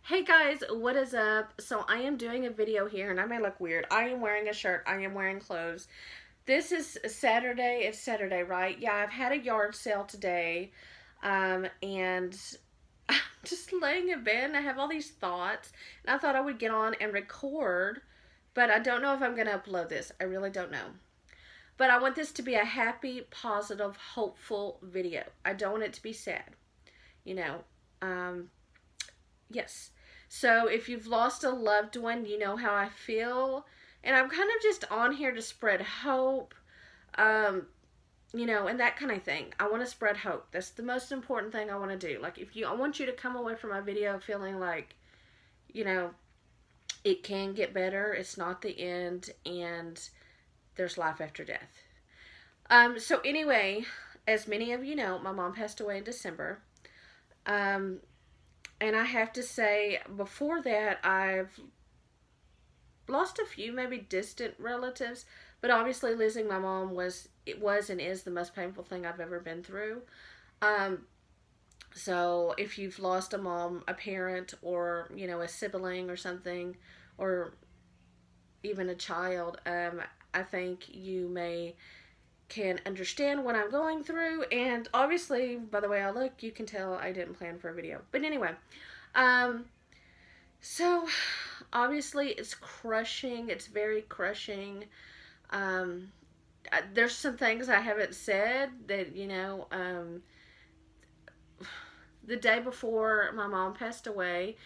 Hey guys, what is up? So I am doing a video here and I may look weird. I am wearing a shirt. I am wearing clothes. This is Saturday. It's Saturday, right? Yeah, I've had a yard sale today. And I'm just laying in bed and I have all these thoughts. And I thought I would get on and record, but I don't know if I'm going to upload this. I really don't know. But I want this to be a happy, positive, hopeful video. I don't want it to be sad. You know, um, yes. So if you've lost a loved one, you know how I feel. And I'm kind of just on here to spread hope, um, and that kind of thing. I want to spread hope. That's the most important thing I want to do. Like, I want you to come away from my video feeling like, you know, it can get better. It's not the end, and there's life after death. So anyway, as many of you know, my mom passed away in December. Um, and I have to say, before that, I've lost a few maybe distant relatives, but obviously losing my mom was and is the most painful thing I've ever been through. Um, so if you've lost a mom, a parent, or a sibling or something, or even a child, I think you can understand what I'm going through. And obviously, by the way I look, you can tell I didn't plan for a video. But anyway, um, so obviously it's crushing. It's very crushing. Um, there's some things I haven't said that, the day before my mom passed away,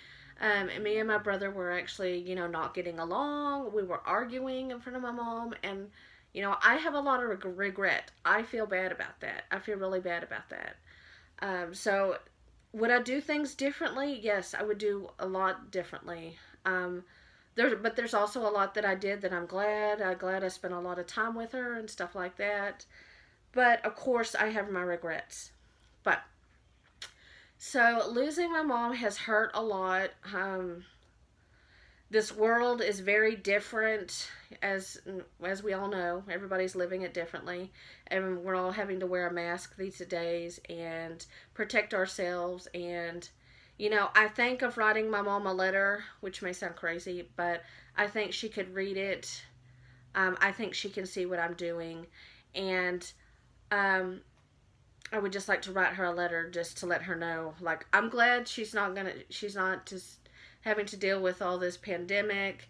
and me and my brother were actually, not getting along. We were arguing in front of my mom, and I have a lot of regret. I feel bad about that. I feel really bad about that. So, would I do things differently? Yes, I would do a lot differently. But there's also a lot that I did that I'm glad. I'm glad I spent a lot of time with her and stuff like that. But of course, I have my regrets. But so losing my mom has hurt a lot. This world is very different, as we all know. Everybody's living it differently, and we're all having to wear a mask these days and protect ourselves. And I think of writing my mom a letter, which may sound crazy, but I think she could read it. I think she can see what I'm doing, and I would just like to write her a letter just to let her know, like, I'm glad she's not just having to deal with all this pandemic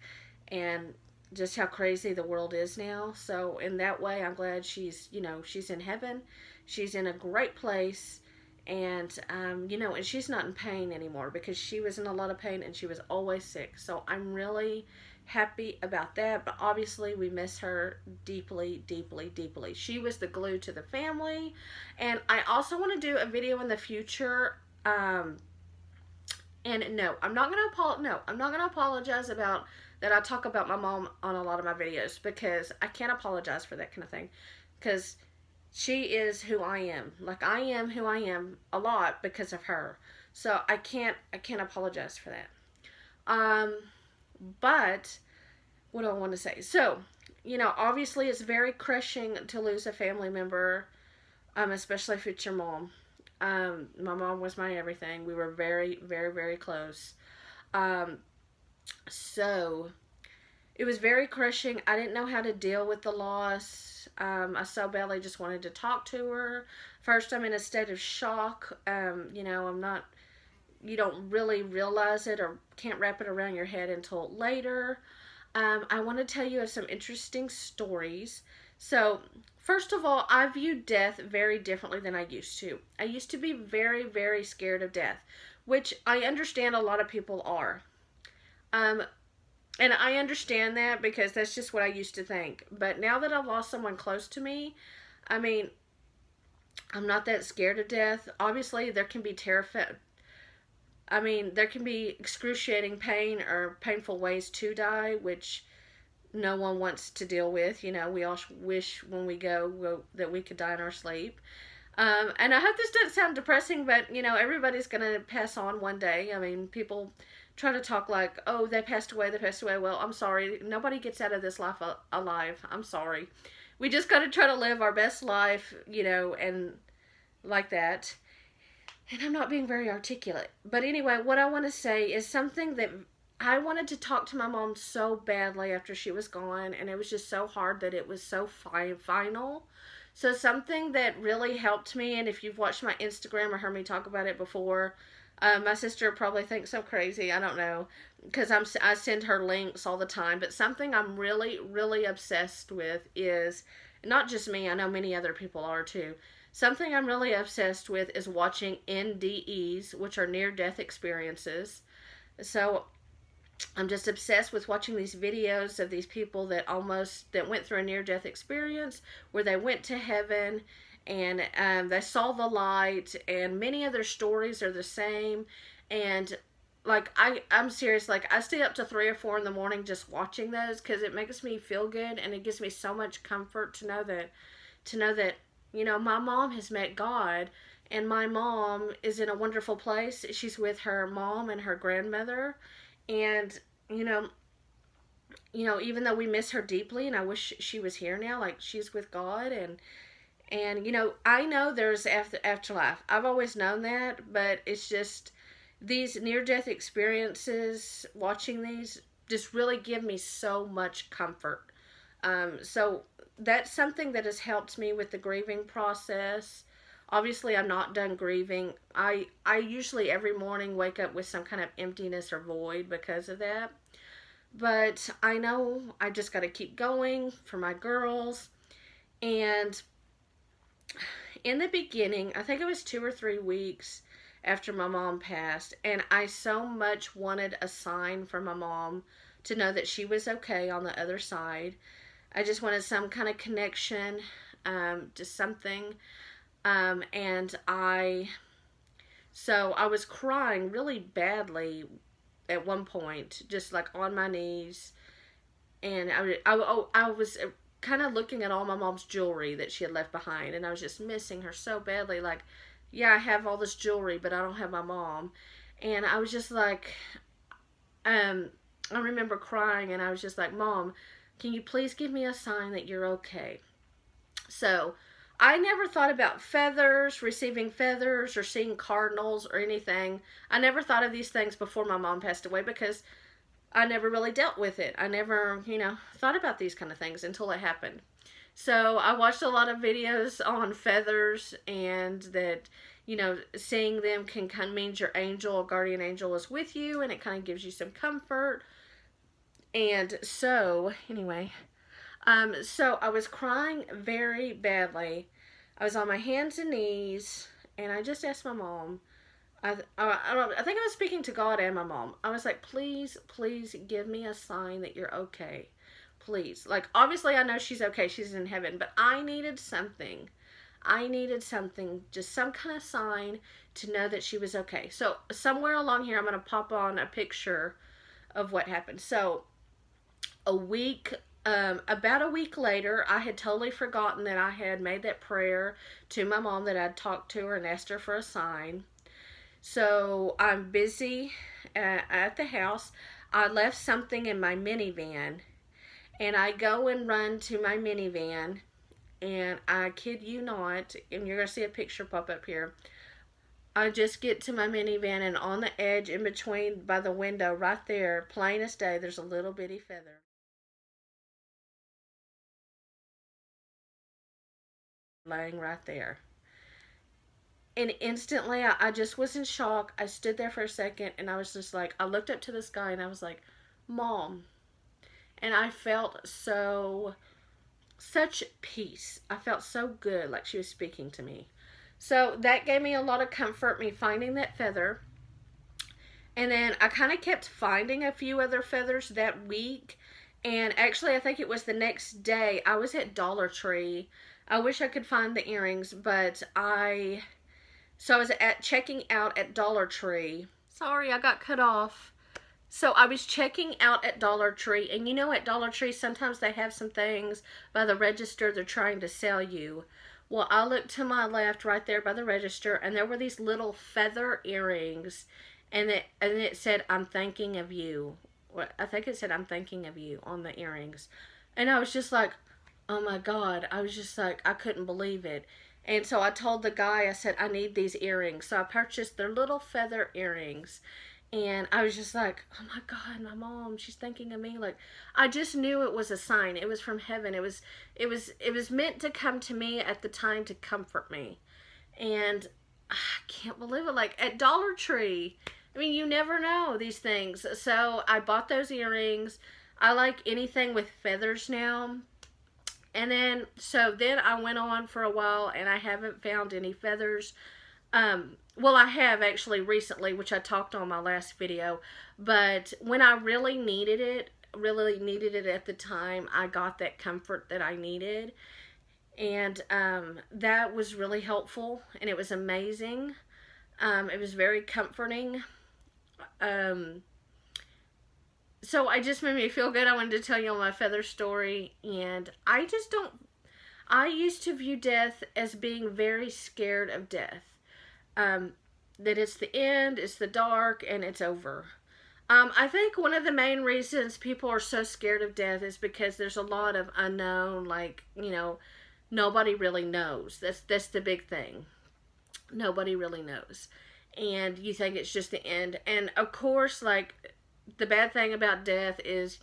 and just how crazy the world is now. So in that way, I'm glad she's in heaven. She's in a great place. And, and she's not in pain anymore, because she was in a lot of pain and she was always sick. So I'm really happy about that. But obviously, we miss her deeply, deeply, deeply. She was the glue to the family. And I also want to do a video in the future. And no, I'm not gonna apologize about that. I talk about my mom on a lot of my videos, because I can't apologize for that kind of thing, because she is who I am. Like, I am who I am a lot because of her. So I can't apologize for that. But what do I want to say? So, obviously it's very crushing to lose a family member, especially if it's your mom. My mom was my everything. We were very, very, very close. Um, so it was very crushing. I didn't know how to deal with the loss. I so badly just wanted to talk to her. First, I'm in a state of shock. I'm not, you don't really realize it or can't wrap it around your head until later. I want to tell you of some interesting stories. So, first of all, I view death very differently than I used to. I used to be very, very scared of death, which I understand a lot of people are. Um, and I understand that, because that's just what I used to think. But now that I've lost someone close to me, I mean, I'm not that scared of death. Obviously, there can be there can be excruciating pain or painful ways to die, which no one wants to deal with. We all wish when we go that we could die in our sleep. And I hope this doesn't sound depressing, but, everybody's going to pass on one day. I mean, people try to talk like, oh, they passed away, they passed away. Well, I'm sorry. Nobody gets out of this life alive. I'm sorry. We just got to try to live our best life, and like that. And I'm not being very articulate. But anyway, what I want to say is something that I wanted to talk to my mom so badly after she was gone, and it was just so hard that it was so final. So, something that really helped me, and if you've watched my Instagram or heard me talk about it before, my sister probably thinks I'm crazy. I don't know, because I send her links all the time. But something I'm really, really obsessed with is not just me. I know many other people are too. Something I'm really obsessed with is watching NDEs, which are near death experiences. So I'm just obsessed with watching these videos of these people that went through a near death experience where they went to heaven and they saw the light, and many of their stories are the same. And like I'm serious, like I stay up to 3 or 4 in the morning just watching those because it makes me feel good, and it gives me so much comfort to know that my mom has met God, and my mom is in a wonderful place. She's with her mom and her grandmother, and you know, even though we miss her deeply, and I wish she was here now, like she's with God, and I know there's afterlife. I've always known that, but it's just these near death experiences. Watching these just really give me so much comfort. So that's something that has helped me with the grieving process. Obviously, I'm not done grieving. I usually every morning wake up with some kind of emptiness or void because of that. But I know I just got to keep going for my girls. And in the beginning, I think it was 2 or 3 weeks after my mom passed, and I so much wanted a sign from my mom to know that she was okay on the other side. I just wanted some kind of connection, just something. And so I was crying really badly at one point, just like on my knees. And I was kind of looking at all my mom's jewelry that she had left behind, and I was just missing her so badly. Like, yeah, I have all this jewelry, but I don't have my mom. And I was just like, I remember crying, and I was just like, Mom, can you please give me a sign that you're okay? So I never thought about feathers, receiving feathers, or seeing cardinals or anything. I never thought of these things before my mom passed away because I never really dealt with it. I never, thought about these kind of things until it happened. So I watched a lot of videos on feathers, and that, seeing them can kind of means your angel or guardian angel is with you, and it kind of gives you some comfort. And so, anyway, so I was crying very badly. I was on my hands and knees, and I just asked my mom. I think I was speaking to God and my mom. I was like, please, please give me a sign that you're okay. Please. Like, obviously, I know she's okay. She's in heaven. But I needed something. I needed something, just some kind of sign to know that she was okay. So, somewhere along here, I'm going to pop on a picture of what happened. So, about a week later, I had totally forgotten that I had made that prayer to my mom, that I'd talked to her and asked her for a sign. So I'm busy at the house. I left something in my minivan, and I go and run to my minivan, and I kid you not, and you're going to see a picture pop up here. I just get to my minivan, and on the edge, in between by the window, right there, plain as day, there's a little bitty feather laying right there. And instantly, I just was in shock. I stood there for a second, and I was just like, I looked up to the sky, and I was like, Mom. And I felt such peace. I felt so good, like she was speaking to me. So that gave me a lot of comfort, me finding that feather. And then I kind of kept finding a few other feathers that week. And actually, I think it was the next day, I was at Dollar Tree. I wish I could find the earrings, but so I was checking out at Dollar Tree. Sorry, I got cut off. So I was checking out at Dollar Tree, and at Dollar Tree, sometimes they have some things by the register they're trying to sell you. Well, I looked to my left right there by the register, and there were these little feather earrings, and it said, I'm thinking of you. I think it said, I'm thinking of you on the earrings. And I was just like, oh my God. I was just like, I couldn't believe it. And so I told the guy, I said, I need these earrings. So I purchased their little feather earrings. And I was just like, oh my God, my mom, she's thinking of me. Like, I just knew it was a sign. It was from heaven. It was meant to come to me at the time to comfort me. And I can't believe it. Like at Dollar Tree, I mean, you never know these things. So I bought those earrings. I like anything with feathers now. And then I went on for a while and I haven't found any feathers. Well, I have actually recently, which I talked on my last video, but when I really needed it at the time, I got that comfort that I needed. And that was really helpful and it was amazing. It was very comforting. So I just made me feel good. I wanted to tell you my feather story. And I used to view death as being very scared of death. That it's the end, it's the dark, and it's over. I think one of the main reasons people are so scared of death is because there's a lot of unknown, like, nobody really knows. That's the big thing. Nobody really knows. And you think it's just the end. And of course, like, the bad thing about death is,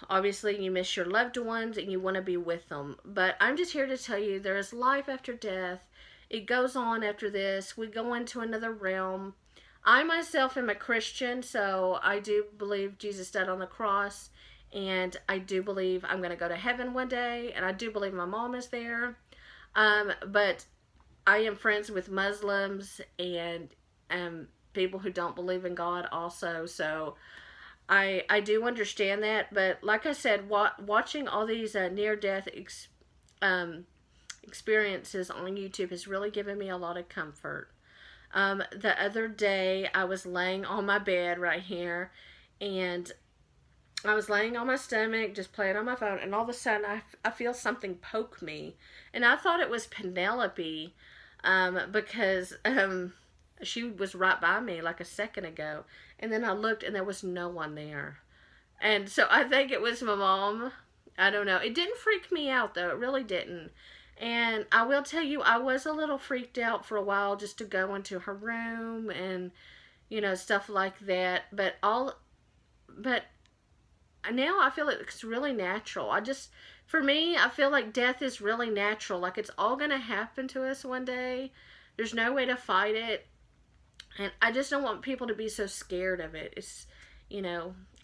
obviously you miss your loved ones and you want to be with them. But I'm just here to tell you there is life after death. It goes on after this. We go into another realm. I myself am a Christian, so I do believe Jesus died on the cross. And I do believe I'm going to go to heaven one day. And I do believe my mom is there. But I am friends with Muslims and people who don't believe in God also. So I do understand that. But like I said, watching all these near-death experiences on YouTube has really given me a lot of comfort. The other day, I was laying on my bed right here, and I was laying on my stomach, just playing on my phone, and all of a sudden, I feel something poke me. And I thought it was Penelope, because she was right by me like a second ago. And then I looked, and there was no one there. And so I think it was my mom. I don't know. It didn't freak me out, though. It really didn't. And I will tell you, I was a little freaked out for a while just to go into her room and, stuff like that. But now I feel it's really natural. For me, I feel like death is really natural. Like it's all going to happen to us one day. There's no way to fight it. And I just don't want people to be so scared of it. It's,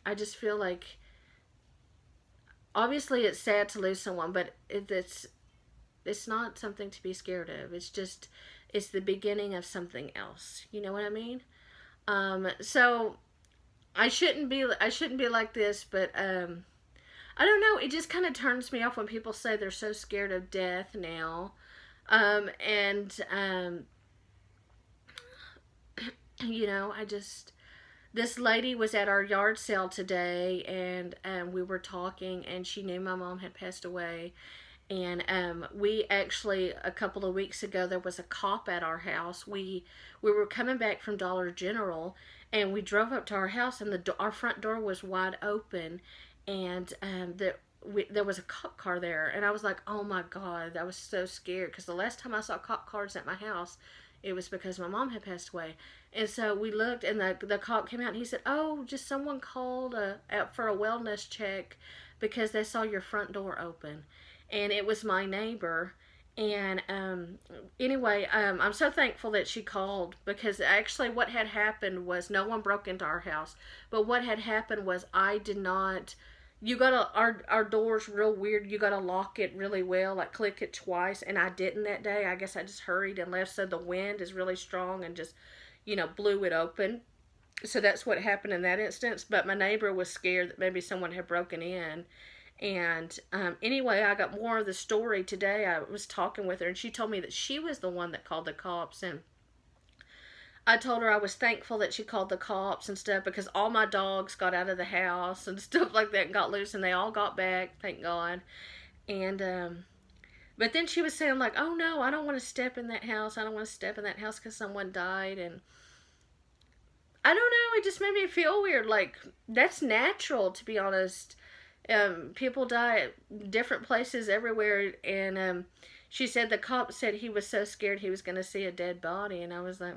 I just feel like, obviously it's sad to lose someone, but it's not something to be scared of. It's the beginning of something else. You know what I mean? So I shouldn't be like this, but I don't know. It just kind of turns me off when people say they're so scared of death now. This lady was at our yard sale today, and we were talking, and she knew my mom had passed away. And we actually, a couple of weeks ago, there was a cop at our house. We were coming back from Dollar General, and we drove up to our house, and our front door was wide open, and there was a cop car there. And I was like, oh my God, I was so scared, because the last time I saw cop cars at my house, it was because my mom had passed away. And so we looked, and the cop came out, and he said, oh, just someone called out for a wellness check because they saw your front door open. And it was my neighbor. And anyway, I'm so thankful that she called, because actually what had happened was no one broke into our house. But what had happened was our door's real weird. You gotta lock it really well, like click it twice. And I didn't that day. I guess I just hurried and left. So the wind is really strong and just, blew it open. So that's what happened in that instance. But my neighbor was scared that maybe someone had broken in. And anyway, I got more of the story today. I was talking with her, and she told me that she was the one that called the cops. And I told her I was thankful that she called the cops and stuff, because all my dogs got out of the house and stuff like that and got loose, and they all got back, thank God. And but then she was saying, like, oh no, I don't want to step in that house. I don't want to step in that house because someone died. And I don't know, it just made me feel weird. Like, that's natural, to be honest. People die at different places everywhere, and she said the cop said he was so scared he was going to see a dead body, and I was like,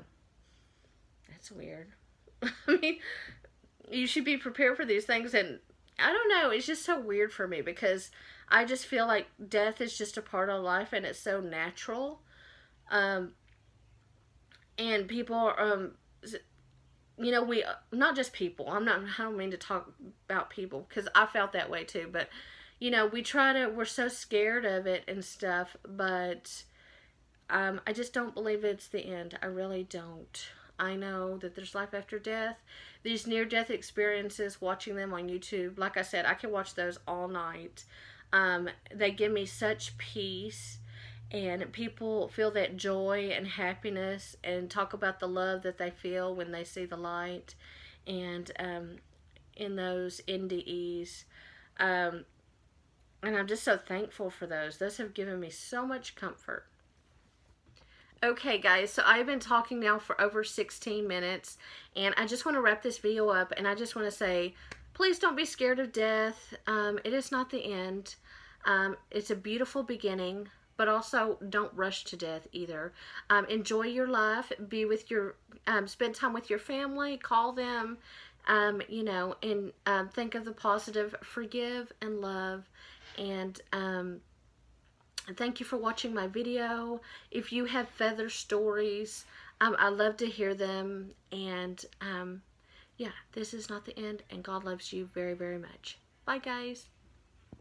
that's weird. I mean, you should be prepared for these things, and I don't know, it's just so weird for me because I just feel like death is just a part of life and it's so natural. Um, and people, you know, we, not just people, I don't mean to talk about people because I felt that way too, but, you know, we're so scared of it and stuff, but I just don't believe it's the end. I really don't. I know that there's life after death. These near-death experiences, watching them on YouTube, like I said, I can watch those all night. They give me such peace, and people feel that joy and happiness and talk about the love that they feel when they see the light and in those NDEs. Um, and I'm just so thankful for those. Those have given me so much comfort. Okay guys, so I've been talking now for over 16 minutes, and I just want to wrap this video up, and I just want to say, please don't be scared of death. It is not the end. It's a beautiful beginning, but also don't rush to death either. Enjoy your life, be with your, spend time with your family, call them, you know, and think of the positive, forgive and love, and thank you for watching my video. If you have feather stories, I love to hear them. And yeah, this is not the end, and God loves you very, very much. Bye, guys.